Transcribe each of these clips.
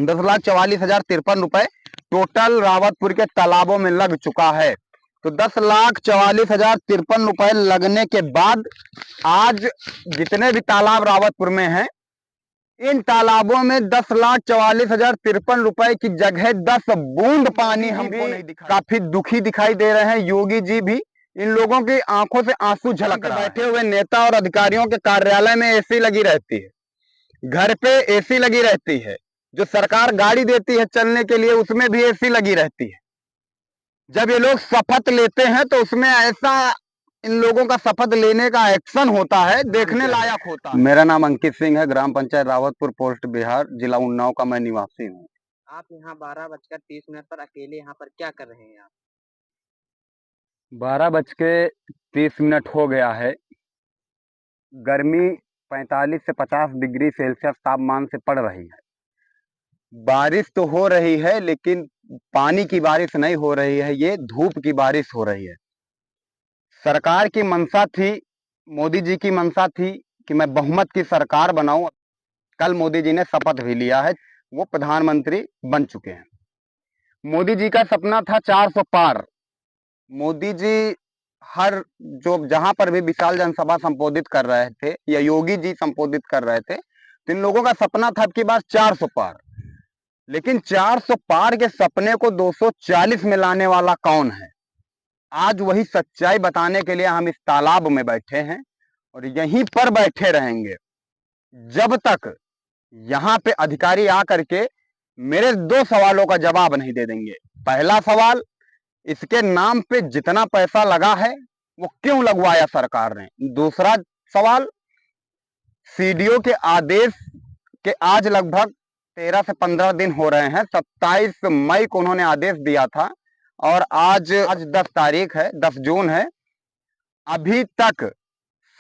10,44,053 total Rawatpur के तालाबों में लग चुका है। तो 10,44,053 लगने के बाद आज जितने भी तालाब रावतपुर में हैं, इन तालाबों में 10,44,053 की जगह 10 बूंद पानी हमको नहीं दिखा। काफी दुखी दिखाई दे रहे हैं। योगी जी भी, इन लोगों की आंखों से आंसू झलक रहा है। बैठे हुए नेता और अधिकारियों के कार्यालय में एसी लगी रहती है, घर पे एसी लगी रहती है, जो सरकार गाड़ी देती है चलने के लिए उसमें भी एसी लगी रहती है। जब ये लोग शपथ लेते हैं तो उसमें ऐसा इन लोगों का शपथ लेने का एक्शन होता है, देखने लायक होता है। मेरा नाम अंकित सिंह है, ग्राम पंचायत रावतपुर, पोस्ट बिहार, जिला उन्नाव का मैं निवासी हूँ। आप यहाँ 12:30 पर अकेले यहाँ पर क्या कर रहे हैं आप? 12:30 हो गया है। गर्मी 45 से 50 डिग्री सेल्सियस तापमान से पड़ रही है। बारिश तो हो रही है लेकिन पानी की बारिश नहीं हो रही है, ये धूप की बारिश हो रही है। सरकार की मंशा थी, मोदी जी की मंशा थी कि मैं बहुमत की सरकार बनाऊं। कल मोदी जी ने शपथ भी लिया है, वो प्रधानमंत्री बन चुके हैं। मोदी जी का सपना था 400 पार। मोदी जी हर जहां पर भी विशाल जनसभा संबोधित कर रहे थे या योगी जी संबोधित कर रहे थे, तो इन लोगों का सपना था कि बात 400 पार। लेकिन 400 पार के सपने को 240 में लाने वाला कौन है? आज वही सच्चाई बताने के लिए हम इस तालाब में बैठे हैं और यहीं पर बैठे रहेंगे जब तक यहाँ पे अधिकारी आकर के मेरे 2 सवालों का जवाब नहीं दे देंगे। पहला सवाल, इसके नाम पे जितना पैसा लगा है वो क्यों लगवाया सरकार ने? दूसरा सवाल, सीडीओ के आदेश के आज लगभग 13 से 15 दिन हो रहे हैं। 27 मई को उन्होंने आदेश दिया था और आज 10 तारीख है, 10 जून है। अभी तक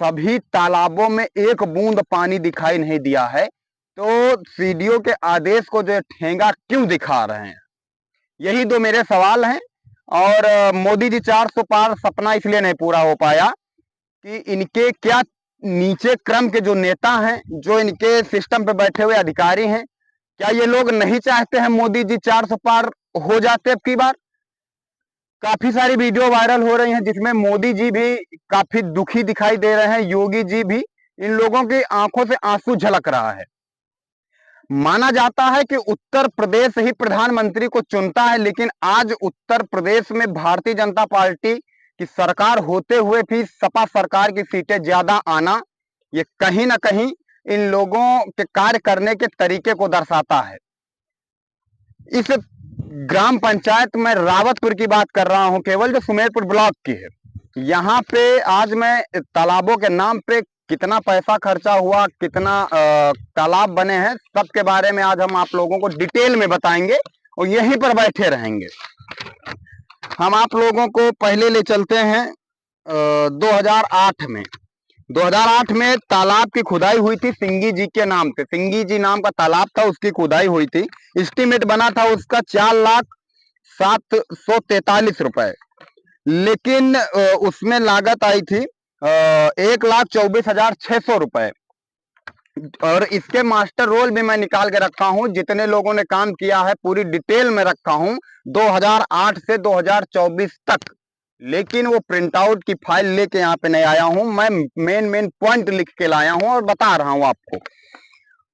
सभी तालाबों में एक बूंद पानी दिखाई नहीं दिया है। तो सीडीओ के आदेश को जो ठेंगा क्यों दिखा रहे हैं? यही 2 मेरे सवाल हैं। और मोदी जी 400 पार सपना इसलिए नहीं पूरा हो पाया कि इनके क्या नीचे क्रम के जो नेता हैं, जो इनके सिस्टम पे बैठे हुए अधिकारी हैं, क्या ये लोग नहीं चाहते हैं मोदी जी 400 पार हो जाते? अब की बार काफी सारी वीडियो वायरल हो रही हैं जिसमें मोदी जी भी काफी दुखी दिखाई दे रहे हैं, योगी जी भी। इन लोगों की आंखों से आंसू झलक रहा है। माना जाता है कि उत्तर प्रदेश ही प्रधानमंत्री को चुनता है, लेकिन आज उत्तर प्रदेश में भारतीय जनता पार्टी की सरकार होते हुए भी सपा सरकार की सीटें ज्यादा आना, ये कहीं ना कहीं इन लोगों के कार्य करने के तरीके को दर्शाता है। इस ग्राम पंचायत में रावतपुर की बात कर रहा हूं, केवल जो सुमेरपुर ब्लॉक की है। यहाँ पे आज मैं तालाबों के नाम पे कितना पैसा खर्चा हुआ, कितना तालाब बने हैं, सबके बारे में आज हम आप लोगों को डिटेल में बताएंगे और यहीं पर बैठे रहेंगे। हम आप लोगों को पहले ले चलते हैं 2008 में। 2008 में तालाब की खुदाई हुई थी सिंगी जी के नाम पे। सिंगी जी नाम का तालाब था, उसकी खुदाई हुई थी। एस्टीमेट बना था उसका 4,07,43 रुपए, लेकिन उसमें लागत आई थी 1,24,600 रुपए। और इसके मास्टर रोल भी मैं निकाल के रखा हूं, जितने लोगों ने काम किया है पूरी डिटेल में रखा हूं 2008 से 2024 तक। लेकिन वो प्रिंट आउट की फाइल लेके यहाँ पे नहीं आया हूं, मैं मेन पॉइंट लिख के लाया हूं और बता रहा हूं आपको।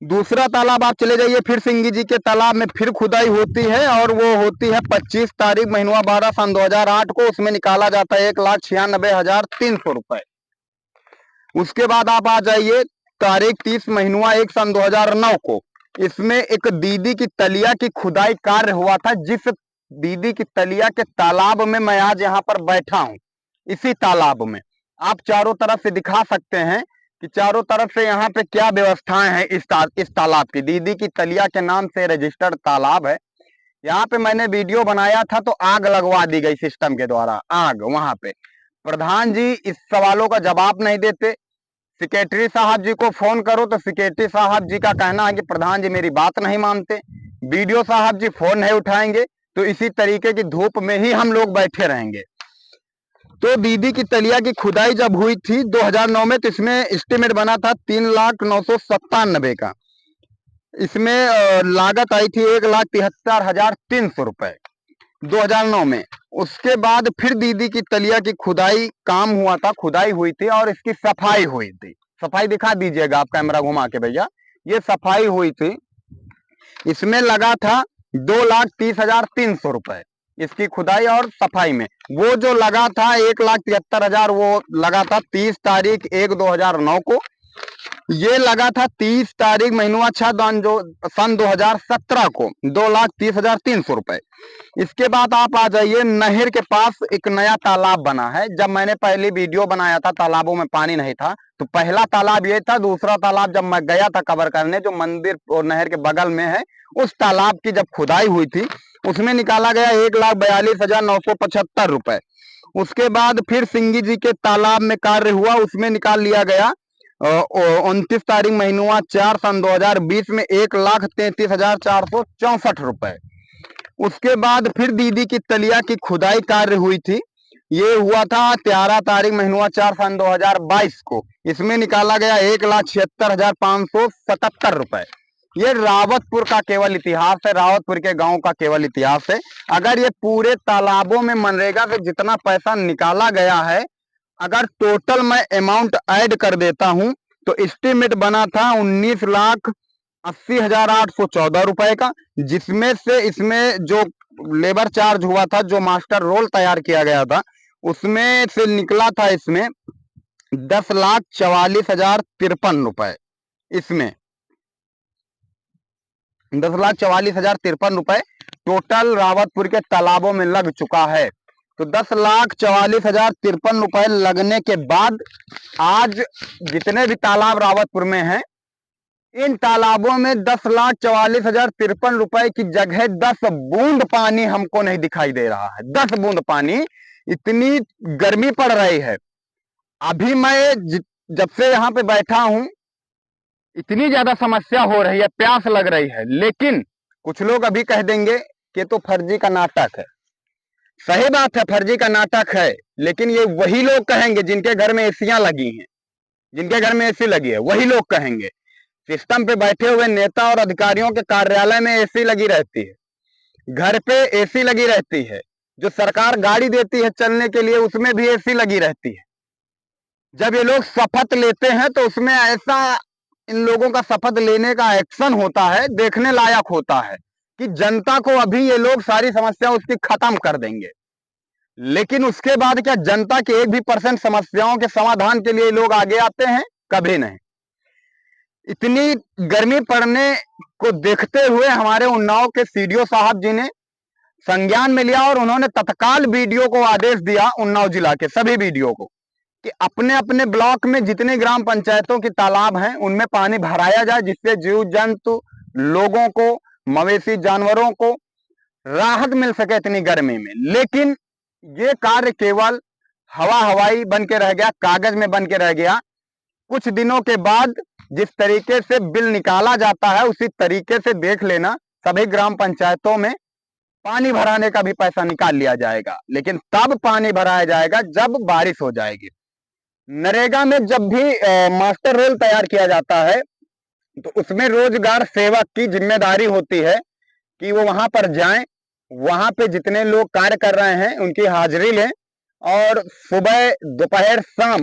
दूसरा तालाब आप चले जाइए, फिर सिंगी जी के तालाब में फिर खुदाई होती है और वो होती है 25 तारीख महीना 12 सन 2008 को। उसमें निकाला जाता है 1,96,300 रुपए। उसके बाद आप आ जाइए तारीख 30 महीना 1 सन 2009 को। इसमें एक दीदी की तलिया की खुदाई कार्य हुआ था, जिस दीदी की तलिया के तालाब में मैं आज यहाँ पर बैठा हूँ। इसी तालाब में आप चारों तरफ से दिखा सकते हैं कि चारों तरफ से यहाँ पे क्या व्यवस्थाएं हैं। इस तालाब की, दीदी की तलिया के नाम से रजिस्टर्ड तालाब है। यहाँ पे मैंने वीडियो बनाया था तो आग लगवा दी गई सिस्टम के द्वारा, आग वहां पे। प्रधान जी इस सवालों का जवाब नहीं देते। सेक्रेटरी साहब जी को फोन करो तो सेक्रेटरी साहब जी का कहना है कि प्रधान जी मेरी बात नहीं मानते। बीडीओ साहब जी फोन नहीं उठाएंगे। तो इसी तरीके की धूप में ही हम लोग बैठे रहेंगे। तो दीदी की तलिया की खुदाई जब हुई थी 2009 में, तो इसमें एस्टीमेट बना था 3,09,97 का। इसमें लागत आई थी 1,73,300 रुपए 2009 में। उसके बाद फिर दीदी की तलिया की खुदाई काम हुआ था, खुदाई हुई थी और इसकी सफाई हुई थी। सफाई दिखा दीजिएगा आप कैमरा घुमा के भैया, ये सफाई हुई थी। इसमें लगा था 2,30,300 रुपए इसकी खुदाई और सफाई में। वो जो लगा था 1,73,000 वो लगा था 30 तारीख 1/2009 को। ये लगा था 30 तारीख महीनवा 6 जो सन 2017 को 2,30,300 रुपए। इसके बाद आप आ जाइए, नहर के पास एक नया तालाब बना है। जब मैंने पहली वीडियो बनाया था तालाबों में पानी नहीं था, तो पहला तालाब ये था। दूसरा तालाब जब मैं गया था कवर करने, जो मंदिर और नहर के बगल में है, उस तालाब की जब खुदाई हुई थी उसमें निकाला गया 1,42,975 रुपए। उसके बाद फिर सिंगी जी के तालाब में कार्य हुआ, उसमें निकाल लिया गया 29 तारीख महीनवा 4 सन 2020 में 1,33,464 रुपए। उसके बाद फिर दीदी की तलिया की खुदाई कार्य हुई थी, ये हुआ था 13 तारीख महीनवा 4 सन 2022 को। इसमें निकाला गया 1,76,577 रुपए। ये रावतपुर का केवल इतिहास है, रावतपुर के गांव का केवल इतिहास है। अगर ये पूरे तालाबों में मनरेगा से जितना पैसा निकाला गया है, अगर टोटल मैं अमाउंट ऐड कर देता हूं तो एस्टिमेट बना था 19,80,814 रुपए का, जिसमें से इसमें जो लेबर चार्ज हुआ था, जो मास्टर रोल तैयार किया गया था, उसमें से निकला था इसमें 10,44,053 रुपए। इसमें 10,44,053 रुपए टोटल रावतपुर के तालाबों में लग चुका है। तो 10,44,053 रुपए लगने के बाद आज जितने भी तालाब रावतपुर में हैं, इन तालाबों में 10,44,053 रुपए की जगह 10 बूंद पानी हमको नहीं दिखाई दे रहा है। 10 बूंद पानी, इतनी गर्मी पड़ रही है। अभी मैं जब से यहाँ पे बैठा हूं, इतनी ज्यादा समस्या हो रही है, प्यास लग रही है। लेकिन कुछ लोग अभी कह देंगे कि तो फर्जी का नाटक है। सही बात है, फर्जी का नाटक है, लेकिन ये वही लोग कहेंगे जिनके घर में एसियां लगी हैं, जिनके घर में एसी लगी है, वही लोग कहेंगे। सिस्टम पे बैठे हुए नेता और अधिकारियों के कार्यालय में एसी लगी रहती है, घर पे एसी लगी रहती है, जो सरकार गाड़ी देती है चलने के लिए उसमें भी एसी लगी रहती है। जब ये लोग शपथ लेते हैं तो उसमें ऐसा इन लोगों का शपथ लेने का एक्शन होता है, देखने लायक होता है कि जनता को अभी ये लोग सारी समस्या उसकी खत्म कर देंगे। लेकिन उसके बाद क्या जनता के 1% समस्याओं के समाधान के लिए लोग आगे आते हैं? कभी नहीं। इतनी गर्मी पड़ने को देखते हुए हमारे उन्नाव के सीडीओ साहब जी ने संज्ञान में लिया और उन्होंने तत्काल वीडियो को आदेश दिया, उन्नाव जिला के सभी वीडियो को, कि अपने अपने ब्लॉक में जितने ग्राम पंचायतों के तालाब हैं उनमें पानी भराया जाए, जिससे जीव जंतु, लोगों को, मवेशी जानवरों को राहत मिल सके इतनी गर्मी में। लेकिन ये कार्य केवल हवाई बन के रह गया, कागज में बन के रह गया। कुछ दिनों के बाद जिस तरीके से बिल निकाला जाता है उसी तरीके से देख लेना सभी ग्राम पंचायतों में पानी भराने का भी पैसा निकाल लिया जाएगा। लेकिन तब पानी भराया जाएगा जब बारिश हो जाएगी। नरेगा में जब भी मास्टर रोल तैयार किया जाता है तो उसमें रोजगार सेवक की जिम्मेदारी होती है कि वो वहां पर जाएं, वहां पे जितने लोग कार्य कर रहे हैं उनकी हाजिरी लें और सुबह, दोपहर, शाम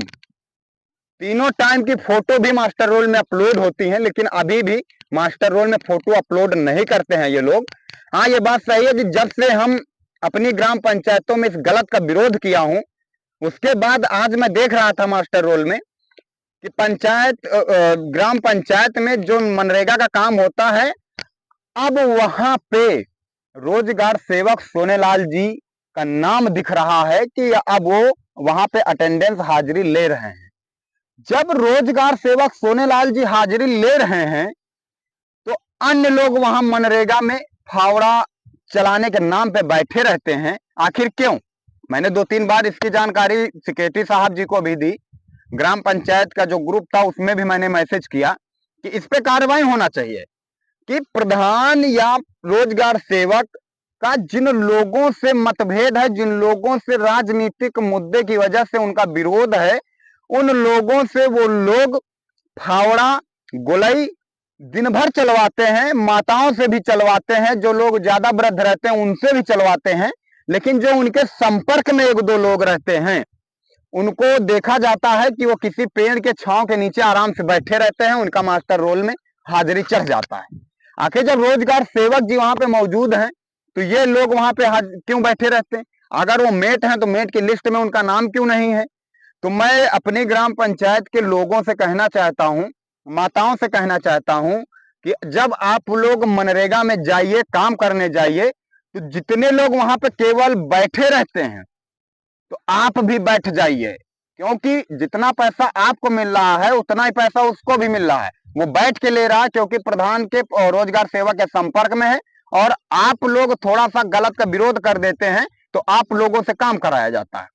तीनों टाइम की फोटो भी मास्टर रोल में अपलोड होती हैं। लेकिन अभी भी मास्टर रोल में फोटो अपलोड नहीं करते हैं ये लोग। हाँ, ये बात सही है कि जब से हम अपनी ग्राम पंचायतों में इस गलत का विरोध किया हूं, उसके बाद आज मैं देख रहा था मास्टर रोल में कि ग्राम पंचायत में जो मनरेगा का काम होता है, अब वहां पे रोजगार सेवक सोनेलाल जी का नाम दिख रहा है कि अब वो वहां पे अटेंडेंस हाजिरी ले रहे हैं। जब रोजगार सेवक सोनेलाल जी हाजिरी ले रहे हैं तो अन्य लोग वहां मनरेगा में फावड़ा चलाने के नाम पे बैठे रहते हैं। आखिर क्यों? मैंने 2-3 बार इसकी जानकारी सेक्रेटरी साहब जी को भी दी। ग्राम पंचायत का जो ग्रुप था उसमें भी मैंने मैसेज किया कि इस पे कार्रवाई होना चाहिए कि प्रधान या रोजगार सेवक का जिन लोगों से मतभेद है, जिन लोगों से राजनीतिक मुद्दे की वजह से उनका विरोध है, उन लोगों से वो लोग फावड़ा, गोलई दिन भर चलवाते हैं, माताओं से भी चलवाते हैं, जो लोग ज्यादा वृद्ध रहते हैं उनसे भी चलवाते हैं, लेकिन जो उनके संपर्क में एक दो लोग रहते हैं उनको देखा जाता है कि वो किसी पेड़ के छांव के नीचे आराम से बैठे रहते हैं, उनका मास्टर रोल में हाजिरी चढ़ जाता है। आखिर जब रोजगार सेवक जी वहां पे मौजूद हैं तो ये लोग वहां पे क्यों बैठे रहते हैं? अगर वो मेट हैं तो मेट की लिस्ट में उनका नाम क्यों नहीं है? तो मैं अपनी ग्राम पंचायत के लोगों से कहना चाहता हूं, माताओं से कहना चाहता हूं कि जब आप लोग मनरेगा में जाइए, काम करने जाइए, तो जितने लोग वहां पे केवल बैठे रहते हैं तो आप भी बैठ जाइए, क्योंकि जितना पैसा आपको मिल रहा है उतना ही पैसा उसको भी मिल रहा है। वो बैठ के ले रहा है क्योंकि प्रधान के रोजगार सेवा के संपर्क में है, और आप लोग थोड़ा सा गलत का विरोध कर देते हैं तो आप लोगों से काम कराया जाता है।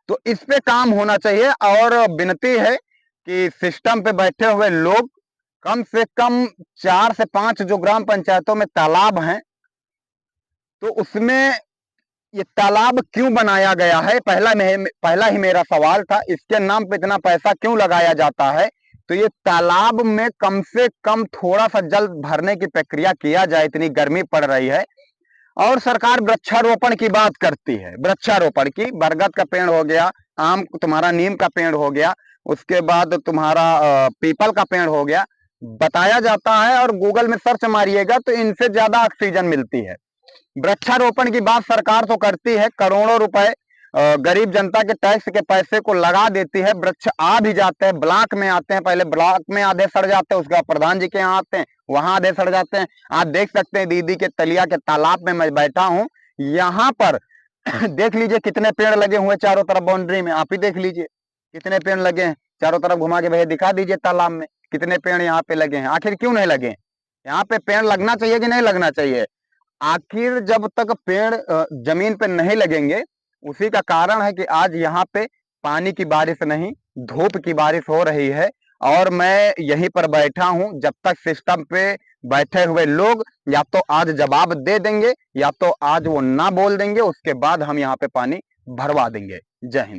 तो इस पे काम होना चाहिए, और विनती है कि सिस्टम पे बैठे हुए लोग कम से कम 4 से 5 जो ग्राम पंचायतों में तालाब हैं तो उसमें ये तालाब क्यों बनाया गया है, पहला ही मेरा सवाल था। इसके नाम पे इतना पैसा क्यों लगाया जाता है? तो ये तालाब में कम से कम थोड़ा सा जल भरने की प्रक्रिया किया जाए, इतनी गर्मी पड़ रही है। और सरकार वृक्षारोपण की बात करती है, वृक्षारोपण की, बरगद का पेड़ हो गया, आम तुम्हारा नीम का पेड़ हो गया, उसके बाद तुम्हारा पीपल का पेड़ हो गया, बताया जाता है, और गूगल में सर्च मारिएगा तो इनसे ज्यादा ऑक्सीजन मिलती है। वृक्षारोपण की बात सरकार तो करती है, करोड़ों रुपए गरीब जनता के टैक्स के पैसे को लगा देती है, वृक्ष आ भी जाते हैं, ब्लॉक में आते हैं, पहले ब्लॉक में आधे सड़ जाते हैं, उसके बाद प्रधान जी के यहाँ आते हैं, वहां आधे सड़ जाते हैं। आप देख सकते हैं दीदी के तलिया के तालाब में मैं बैठा हूं, यहाँ पर देख लीजिए कितने पेड़ लगे हुए चारों तरफ बाउंड्री में, आप ही देख लीजिए कितने पेड़ लगे हैं चारों तरफ, घुमा के भैया दिखा दीजिए तालाब में कितने पेड़ यहाँ पे लगे हैं। आखिर क्यों नहीं लगे? यहाँ पे पेड़ लगना चाहिए कि नहीं लगना चाहिए? आखिर जब तक पेड़ जमीन पे नहीं लगेंगे, उसी का कारण है कि आज यहाँ पे पानी की बारिश नहीं, धूप की बारिश हो रही है। और मैं यहीं पर बैठा हूं, जब तक सिस्टम पे बैठे हुए लोग या तो आज जवाब दे देंगे या तो आज वो ना बोल देंगे, उसके बाद हम यहाँ पे पानी भरवा देंगे। जय हिंद।